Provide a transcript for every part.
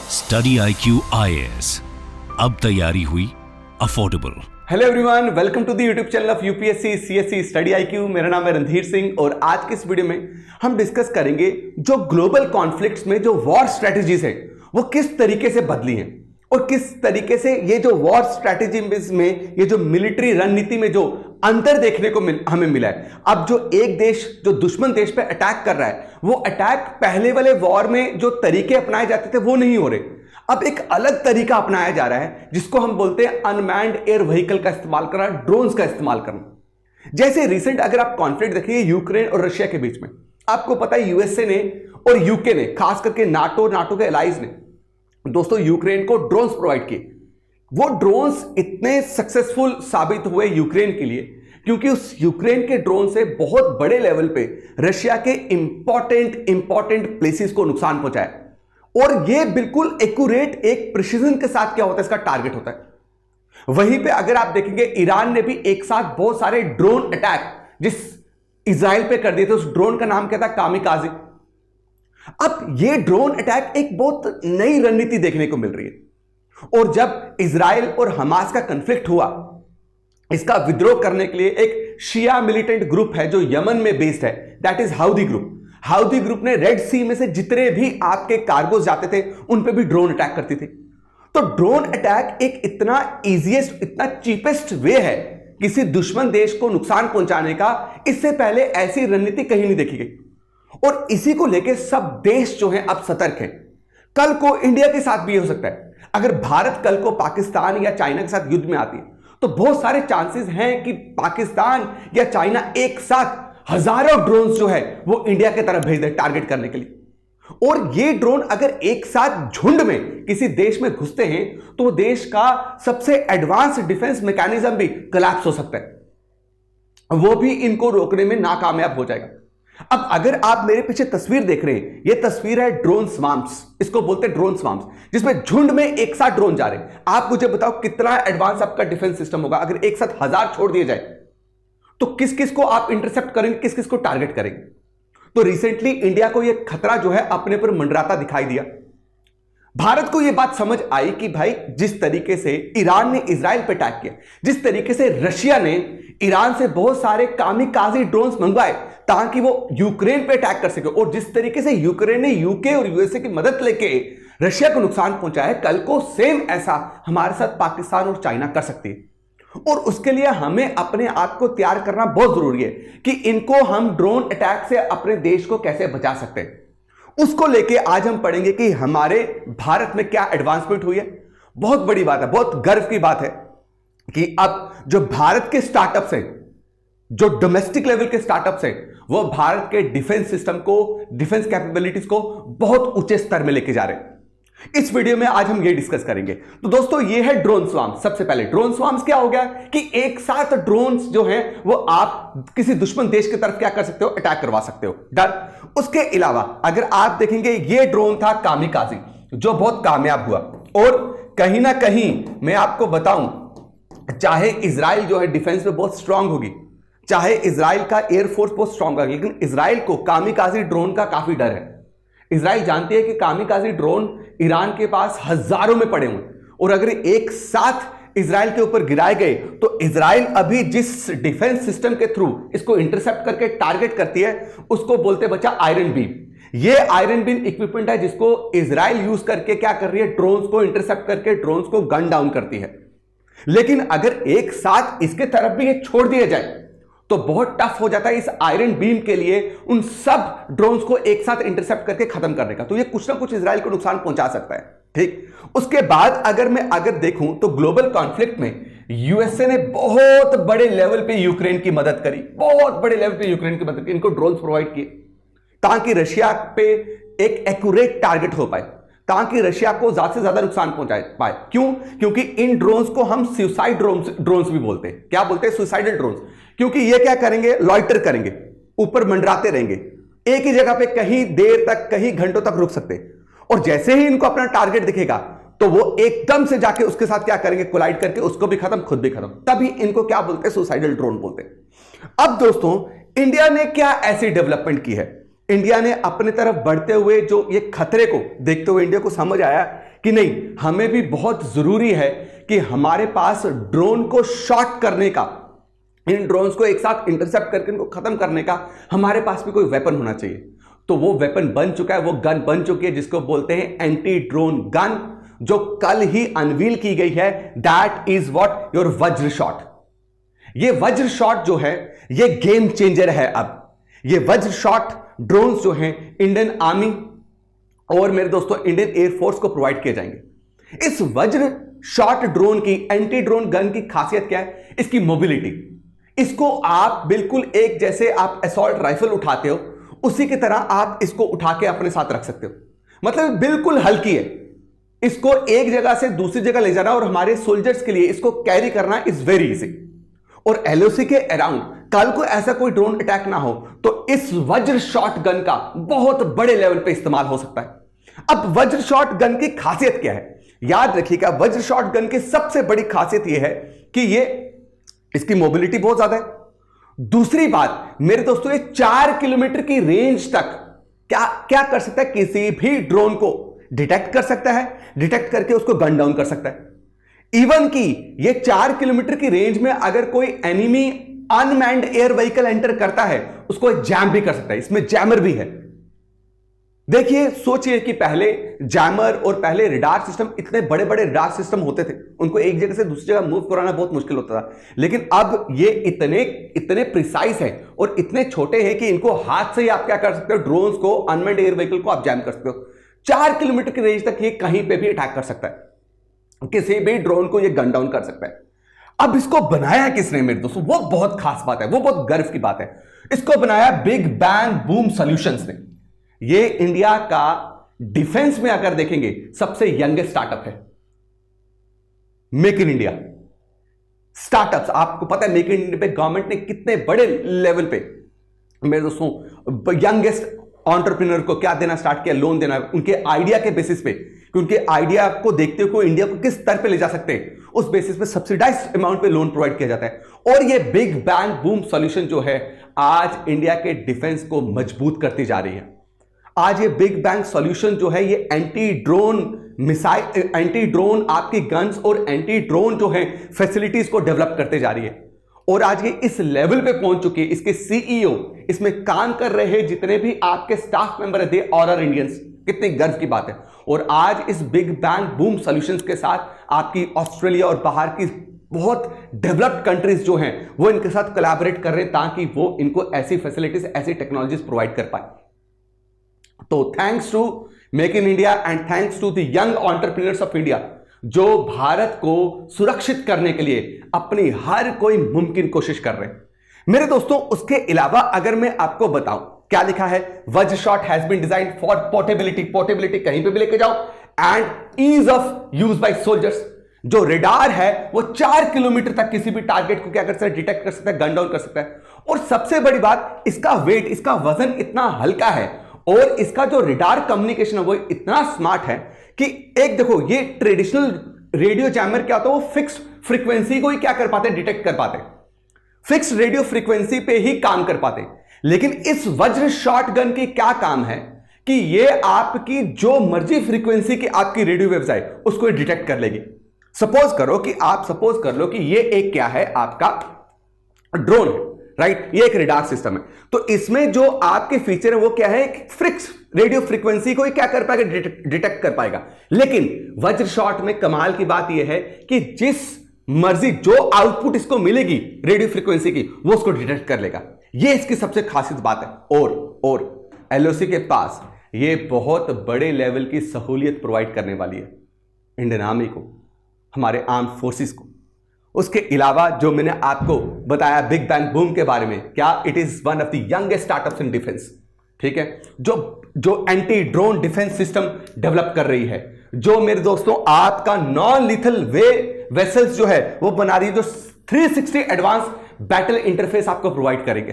Study IQ IAS, अब तैयारी हुई affordable. Hello everyone, welcome to the YouTube channel of UPSC CSC study IQ। मेरा नाम है रणधीर सिंह और आज के इस वीडियो में हम डिस्कस करेंगे जो ग्लोबल कॉन्फ्लिक्ट्स में जो वॉर स्ट्रेटजीज है वो किस तरीके से बदली हैं और किस तरीके से ये जो वॉर स्ट्रेटजी में ये जो मिलिट्री रणनीति में जो अंतर देखने को हमें मिला है। अब जो एक देश जो दुश्मन देश पे अटैक कर रहा है वो अटैक पहले वाले वॉर में जो तरीके अपनाए जाते थे वो नहीं हो रहे। अब एक अलग तरीका अपनाया जा रहा है जिसको हम बोलते हैं अनमैन्ड एयर व्हीकल का इस्तेमाल करना, ड्रोन्स का इस्तेमाल करना। जैसे रिसेंट अगर आप कॉन्फ्लिक्ट देखेंगे यूक्रेन और रशिया के बीच में, आपको पता है यूएसए ने और यूके ने, खास करके नाटो के एलाइज ने दोस्तों यूक्रेन को ड्रोन्स प्रोवाइड किए। वो ड्रोन्स इतने सक्सेसफुल साबित हुए यूक्रेन के लिए क्योंकि उस यूक्रेन के ड्रोन से बहुत बड़े लेवल पे रशिया के इंपॉर्टेंट प्लेसेस को नुकसान पहुंचाया और ये बिल्कुल एक्यूरेट एक प्रिसीजन के साथ क्या होता है, इसका टारगेट होता है। वहीं पे अगर आप देखेंगे ईरान ने भी एक साथ बहुत सारे ड्रोन अटैक जिस इजराइल पे कर दिए थे, उस ड्रोन का नाम क्या था, कामिकाज़े। अब ये ड्रोन अटैक एक बहुत नई रणनीति देखने को मिल रही है और जब इजराइल और हमास का कॉन्फ्लिक्ट हुआ, इसका विद्रोह करने के लिए एक शिया मिलिटेंट ग्रुप है जो यमन में बेस्ड है, दैट इज हाउदी ग्रुप। हाउदी ग्रुप ने रेड सी में से जितने भी आपके कार्गोस जाते थे उन पे भी ड्रोन अटैक करती थी। तो ड्रोन अटैक एक इतना इजीएस्ट, इतना चीपेस्ट वे है किसी दुश्मन देश को नुकसान पहुंचाने का। इससे पहले ऐसी रणनीति कहीं नहीं देखी गई और इसी को लेकर सब देश जो है अब सतर्क है। कल को इंडिया के साथ भी हो सकता है। अगर भारत कल को पाकिस्तान या चाइना के साथ युद्ध में आती है तो बहुत सारे चांसेस हैं कि पाकिस्तान या चाइना एक साथ हजारों ड्रोन्स जो है वो इंडिया की तरफ भेज दे टारगेट करने के लिए। और ये ड्रोन अगर एक साथ झुंड में किसी देश में घुसते हैं तो वो देश का सबसे एडवांस डिफेंस मैकेनिज्म भी कोलैप्स हो सकता है, वो भी इनको रोकने में नाकामयाब हो जाएगा। अब अगर आप मेरे पीछे तस्वीर देख रहे हैं, ये तस्वीर है ड्रोन स्वाम्प्स, इसको बोलते हैं ड्रोन स्वाम्प्स, जिसमें झुंड में एक साथ ड्रोन जा रहे हैं। आप मुझे बताओ कितना एडवांस आपका डिफेंस सिस्टम होगा अगर एक साथ 1000 छोड़ दिए जाए तो किस किस को आप इंटरसेप्ट करेंगे, किस किस को टारगेट करेंगे। तो रिसेंटली इंडिया को यह खतरा जो है अपने पर मंडराता दिखाई दिया। भारत को यह बात समझ आई कि भाई जिस तरीके से ईरान ने इजराइल पर अटैक किया, जिस तरीके से रशिया ने ईरान से बहुत सारे कामिकाज़ी ड्रोन्स मंगवाए ताकि वो यूक्रेन पे अटैक कर सके, और जिस तरीके से यूक्रेन ने यूके और यूएसए की मदद लेके रशिया को नुकसान पहुंचाया, कल को सेम ऐसा हमारे साथ पाकिस्तान और चाइना कर सकती है। और उसके लिए हमें अपने आप को तैयार करना बहुत जरूरी है कि इनको हम ड्रोन अटैक से अपने देश को कैसे बचा सकते हैं। उसको लेके आज हम पढ़ेंगे कि हमारे भारत में क्या एडवांसमेंट हुई है। बहुत बड़ी बात है, बहुत गर्व की बात है कि अब जो भारत के स्टार्टअप्स हैं, जो डोमेस्टिक लेवल के स्टार्टअप्स हैं, वो भारत के डिफेंस सिस्टम को, डिफेंस कैपेबिलिटीज को बहुत ऊंचे स्तर में लेके जा रहे हैं। इस वीडियो में आज हम ये डिस्कस करेंगे। तो दोस्तों ये है ड्रोन स्वाम्स। सबसे पहले ड्रोन स्वाम्स क्या हो गया कि एक साथ ड्रोन्स जो हैं वो आप किसी दुश्मन देश की तरफ क्या कर सकते हो, अटैक करवा सकते हो। डन। उसके अलावा अगर आप देखेंगे ये ड्रोन था कामिकाज़े जो बहुत कामयाब हुआ और कहीं ना कहीं मैं आपको बताऊं, चाहे इजराइल जो है डिफेंस में बहुत स्ट्रांग होगी, चाहे इजराइल का एयरफोर्स बहुत स्ट्रांग होगा, लेकिन इजराइल को कामिकाज़े ड्रोन का काफी डर है। इजराइल जानती है कि कामिकाज़े ड्रोन ईरान के पास हजारों में पड़े हुए और अगर एक साथ इजराइल के ऊपर गिराए गए तो इजराइल अभी जिस डिफेंस सिस्टम के थ्रू इसको इंटरसेप्ट करके टारगेट करती है उसको बोलते बच्चा आयरन बीम। ये आयरन बीम इक्विपमेंट है जिसको इजराइल यूज करके क्या कर रही है, ड्रोन्स को इंटरसेप्ट करके ड्रोन्स को गन डाउन करती है। लेकिन अगर एक साथ इसके तरफ भी ये छोड़ दिया जाए तो बहुत टफ हो जाता है इस आयरन बीम के लिए उन सब ड्रोन्स को एक साथ इंटरसेप्ट करके खत्म करने का। तो ये कुछ ना कुछ इजराइल को नुकसान पहुंचा सकता है। ठीक। उसके बाद अगर देखूं तो ग्लोबल कॉन्फ्लिक्ट में यूएसए ने बहुत बड़े लेवल पे यूक्रेन की मदद करी, बहुत बड़े लेवल पे यूक्रेन की मदद की, इनको ड्रोन्स प्रोवाइड किए ताकि रशिया पे एक एक्यूरेट टारगेट हो पाए, ताकि रशिया को ज्यादा से ज्यादा नुकसान पहुंचा पाए। क्यों? क्योंकि इन ड्रोन्स को हम सुसाइड ड्रोन्स भी बोलते हैं। क्या बोलते हैं? Suicidal drones. क्योंकि ये क्या करेंगे, लॉइटर करेंगे, ऊपर मंडराते रहेंगे, एक ही जगह पे कहीं देर तक, कहीं घंटों तक रुक सकते हैं और जैसे ही इनको अपना टारगेट दिखेगा तो वो एकदम से जाके उसके साथ क्या करेंगे, कोलाइड करके उसको भी खत्म, खुद भी खत्म। तभी इनको क्या बोलते हैं, सुसाइडल ड्रोन बोलते हैं। अब दोस्तों इंडिया ने क्या ऐसी डेवलपमेंट की है, इंडिया ने अपने तरफ बढ़ते हुए जो ये खतरे को देखते हुए इंडिया को समझ आया कि नहीं, हमें भी बहुत जरूरी है कि हमारे पास ड्रोन को शॉट करने का, इन ड्रोन्स को एक साथ इंटरसेप्ट करके इनको खत्म करने का हमारे पास भी कोई वेपन होना चाहिए। तो वो वेपन बन चुका है, वो गन बन चुकी है जिसको बोलते हैं एंटी ड्रोन गन, जो कल ही अनवील की गई है। दैट इज व्हाट योर वज्र शॉट। ये वज्र शॉट जो है ये गेम चेंजर है। अब ये वज्र शॉट ड्रोन्स जो हैं इंडियन आर्मी और मेरे दोस्तों इंडियन एयरफोर्स को प्रोवाइड किए जाएंगे। इस वज्र शॉट ड्रोन की, एंटी ड्रोन गन की खासियत क्या है? इसकी मोबिलिटी। इसको आप बिल्कुल एक जैसे आप असॉल्ट राइफल उठाते हो उसी की तरह आप इसको उठा के अपने साथ रख सकते हो। मतलब बिल्कुल हल्की है। इसको एक जगह से दूसरी जगह ले जाना और हमारे सोल्जर्स के लिए इसको कैरी करना इज वेरी इजी। और एलओसी के अराउंड कल को ऐसा कोई ड्रोन अटैक ना हो तो इस वज्र शॉट गन का बहुत बड़े लेवल पे इस्तेमाल हो सकता है। अब वज्र शॉट गन की खासियत क्या है? याद रखिएगा, वज्र शॉट गन की सबसे बड़ी खासियत यह है कि इसकी मोबिलिटी बहुत ज्यादा है। दूसरी बात मेरे दोस्तों, ये 4 किलोमीटर की रेंज तक क्या कर सकता है? किसी भी ड्रोन को डिटेक्ट कर सकता है, डिटेक्ट करके उसको गन डाउन कर सकता है। इवन कि ये 4 किलोमीटर की रेंज में अगर कोई enemy unmanned air vehicle enter करता है उसको जैम भी कर सकता है। इसमें जैमर भी है। देखिए, सोचिए कि पहले जैमर और पहले रिडार सिस्टम, इतने बड़े बड़े रिडार सिस्टम होते थे, उनको एक जगह से दूसरी जगह मूव कराना बहुत मुश्किल होता था। लेकिन अब ये इतने प्रिसाइज हैं और इतने छोटे हैं कि इनको हाथ से ही आप क्या कर सकते हो, ड्रोन्स को, अनमैन्ड एयर व्हीकल को आप जैम कर सकते हो। 4 किलोमीटर की रेंज तक ये कहीं पे भी अटैक कर सकता है, किसी भी ड्रोन को ये गन डाउन कर सकता है। अब इसको बनाया किसने मेरे दोस्तों? वो बहुत खास बात है, वो बहुत गर्व की बात है। इसको बनाया बिग बैंग बूम सॉल्यूशंस ने। ये इंडिया का डिफेंस में अगर देखेंगे सबसे यंगेस्ट स्टार्टअप है। मेक इन इंडिया स्टार्टअप्स, आपको पता है मेक इन इंडिया पे गवर्नमेंट ने कितने बड़े लेवल पे मेरे दोस्तों यंगेस्ट एंटरप्रेन्योर को क्या देना स्टार्ट किया? लोन देना, उनके आइडिया के बेसिस पे, कि उनके आइडिया को देखते हुए इंडिया को किस स्तर पे ले जा सकते हैं, उस बेसिस पे सब्सिडाइज्ड अमाउंट पे लोन प्रोवाइड किया जाता है। और ये बिग बैंग बूम सॉल्यूशन जो है आज इंडिया के डिफेंस को मजबूत करती जा रही है। आज ये बिग बैंग सॉल्यूशन जो है ये anti drone missile, anti drone आपकी गन्स और एंटी ड्रोन जो है फैसिलिटीज को डेवलप करते जा रही है। और आज ये इस लेवल पे पहुंच चुकी है, इसके सीईओ, इसमें काम कर रहे हैं जितने भी आपके स्टाफ मेंबर है, दे ऑल आर इंडियंस। कितनी गर्व की बात है। और आज इस बिग बैंग बूम सॉल्यूशंस के साथ आपकी ऑस्ट्रेलिया और बाहर की बहुत डेवलप्ड कंट्रीज जो हैं वो इनके साथ कोलैबोरेट कर रहे हैं ताकि वो इनको ऐसी फैसिलिटीज, ऐसी टेक्नोलॉजीज प्रोवाइड कर पाए। तो thanks to make in India and thanks to the young entrepreneurs of India, जो भारत को सुरक्षित करने के लिए अपनी हर कोई मुमकिन कोशिश कर रहे हैं। मेरे दोस्तों, उसके अलावा अगर मैं आपको बताऊं क्या लिखा है, Vajra shot has been designed for portability, portability कहीं पे भी लेके जाओ, and ease of use by soldiers. जो रेडार है वो 4 किलोमीटर तक किसी भी टारगेट को क्या कर सकता है? डिटेक्ट कर सकता है, गन डाउन कर सकता है। और सबसे बड़ी बात, इसका वेट, इसका वजन इतना हल्का है और इसका जो रेडार कम्युनिकेशन है वो इतना स्मार्ट है कि एक देखो, ये ट्रेडिशनल रेडियो जैमर क्या होता है, वो फिक्स फ्रीक्वेंसी को ही क्या कर पाते, डिटेक्ट कर पाते, फिक्स रेडियो फ्रीक्वेंसी पे ही काम कर पाते। लेकिन इस वज्र शॉट गन की क्या काम है कि ये आपकी जो मर्जी फ्रीक्वेंसी की आपकी रेडियो वेव्स आए उसको डिटेक्ट कर लेगी। सपोज कर लो कि ये एक क्या है, आपका ड्रोन है, राइट? ये एक रेडार सिस्टम है। तो इसमें जो आपके फीचर है वो क्या है, फिक्स रेडियो फ्रीक्वेंसी को ही क्या कर पाएगा, डिटेक्ट कर पाएगा। लेकिन वज्र शॉट में कमाल की बात यह है कि जिस मर्जी जो आउटपुट इसको मिलेगी रेडियो फ्रीक्वेंसी की, वो उसको डिटेक्ट कर लेगा। ये इसकी सबसे खासियत बात है। और एलओसी के पास ये बहुत बड़े लेवल की सहूलियत प्रोवाइड करने वाली है इंडियन आर्मी को, हमारे आर्म फोर्सेस को। उसके अलावा जो मैंने आपको बताया बिग बैंग बूम के बारे में, क्या it is one of the youngest startups in defence, ठीक है, जो anti drone defence system develop कर रही है, जो मेरे दोस्तों आपका नॉन लिथल वेसल्स जो है वो बना रही है, जो 360 एडवांस बैटल इंटरफेस आपको प्रोवाइड करेंगे।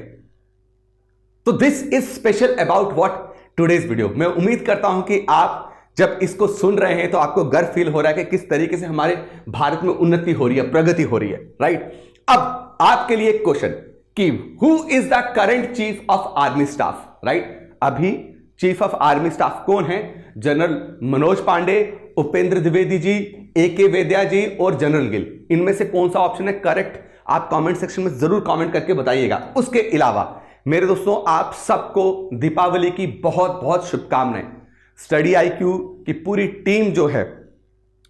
तो this is special about what today's video. मैं उम्मीद करता हूं कि आप जब इसको सुन रहे हैं तो आपको गर्व फील हो रहा है कि किस तरीके से हमारे भारत में उन्नति हो रही है, प्रगति हो रही है, राइट? अब आपके लिए एक क्वेश्चन कि who is the current chief of army staff, right? अभी चीफ ऑफ आर्मी स्टाफ कौन है जनरल मनोज पांडे, उपेंद्र द्विवेदी जी, AK वेद्या जी और जनरल गिल, इनमें से कौन सा ऑप्शन है करेक्ट, आप कमेंट सेक्शन में जरूर कमेंट करके बताइएगा। उसके अलावा मेरे दोस्तों, आप सबको दीपावली की बहुत बहुत शुभकामनाएं। स्टडी IQ की पूरी टीम जो है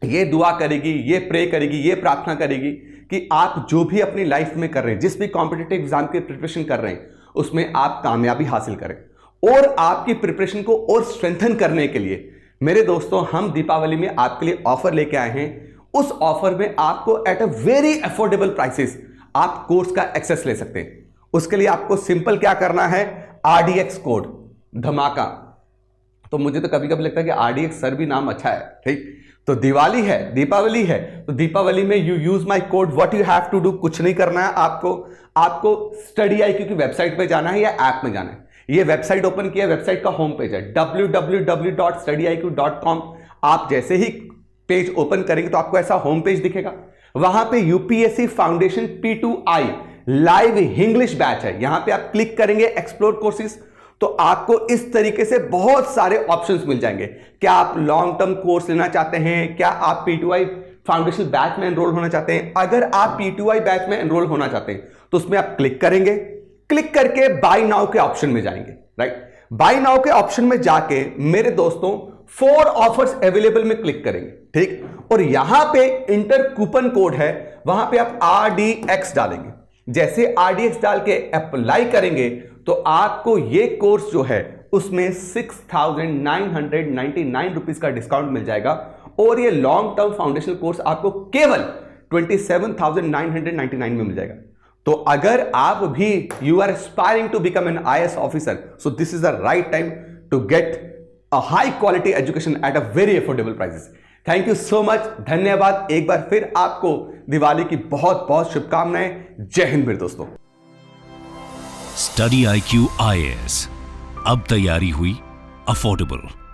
ये दुआ करेगी, ये प्रे करेगी, ये प्रार्थना करेगी कि आप जो भी अपनी लाइफ में कर रहे हैं, जिस भी कॉम्पिटिटिव एग्जाम की प्रिपरेशन कर रहे हैं, उसमें आप कामयाबी हासिल करें। और आपकी प्रिपरेशन को और स्ट्रेंथन करने के लिए मेरे दोस्तों, हम दीपावली में आपके लिए ऑफर लेके आए हैं। उस ऑफर में आपको eight a very affordable prices आप कोर्स का एक्सेस ले सकते हैं। उसके लिए आपको सिंपल क्या करना है, RDX कोड धमाका। तो मुझे तो कभी कभी लगता है कि RDX सर भी नाम अच्छा है, ठीक। तो दिवाली है, दीपावली है, तो दीपावली में you use my code. What you have to do, कुछ नहीं करना है आपको स्टडी IQ की वेबसाइट पे जाना है या ऐप में जाना है। ये वेबसाइट ओपन किया, वेबसाइट का होम पेज है www.studyiq.com। आप जैसे ही पेज ओपन करेंगे तो आपको ऐसा होम पेज दिखेगा। वहां पे UPSC foundation P2I live English batch है, यहां पे आप क्लिक करेंगे एक्सप्लोर कोर्सेज, तो आपको इस तरीके से बहुत सारे ऑप्शंस मिल जाएंगे। क्या आप लॉन्ग टर्म कोर्स लेना चाहते हैं, क्या आप P2I फाउंडेशन बैच में एनरोल होना चाहते हैं। अगर आप P2I बैच में एनरोल होना चाहते हैं तो उसमें आप क्लिक करेंगे, क्लिक करके बाय नाउ के ऑप्शन में जाएंगे, राइट। बाय नाउ के ऑप्शन में जाके मेरे दोस्तों 4 ऑफर्स अवेलेबल में क्लिक करेंगे, ठीक। और यहां पे इंटर कूपन कोड है, वहां पे आप RDX डालेंगे। जैसे RDX डाल के अप्लाई करेंगे तो आपको ये कोर्स जो है उसमें 6,999 रुपीज का डिस्काउंट मिल जाएगा। और ये लॉन्ग टर्म फाउंडेशनल कोर्स आपको केवल 27,999 में मिल जाएगा। तो अगर आप भी you are aspiring to become an IAS officer, so this is the right time to get a high quality education at a very affordable prices. Thank you so much, धन्यवाद। एक बार फिर आपको दिवाली की बहुत बहुत शुभकामनाएं। जय हिंद मेरे दोस्तों। स्टडी IQ IAS, अब तैयारी हुई अफोर्डेबल।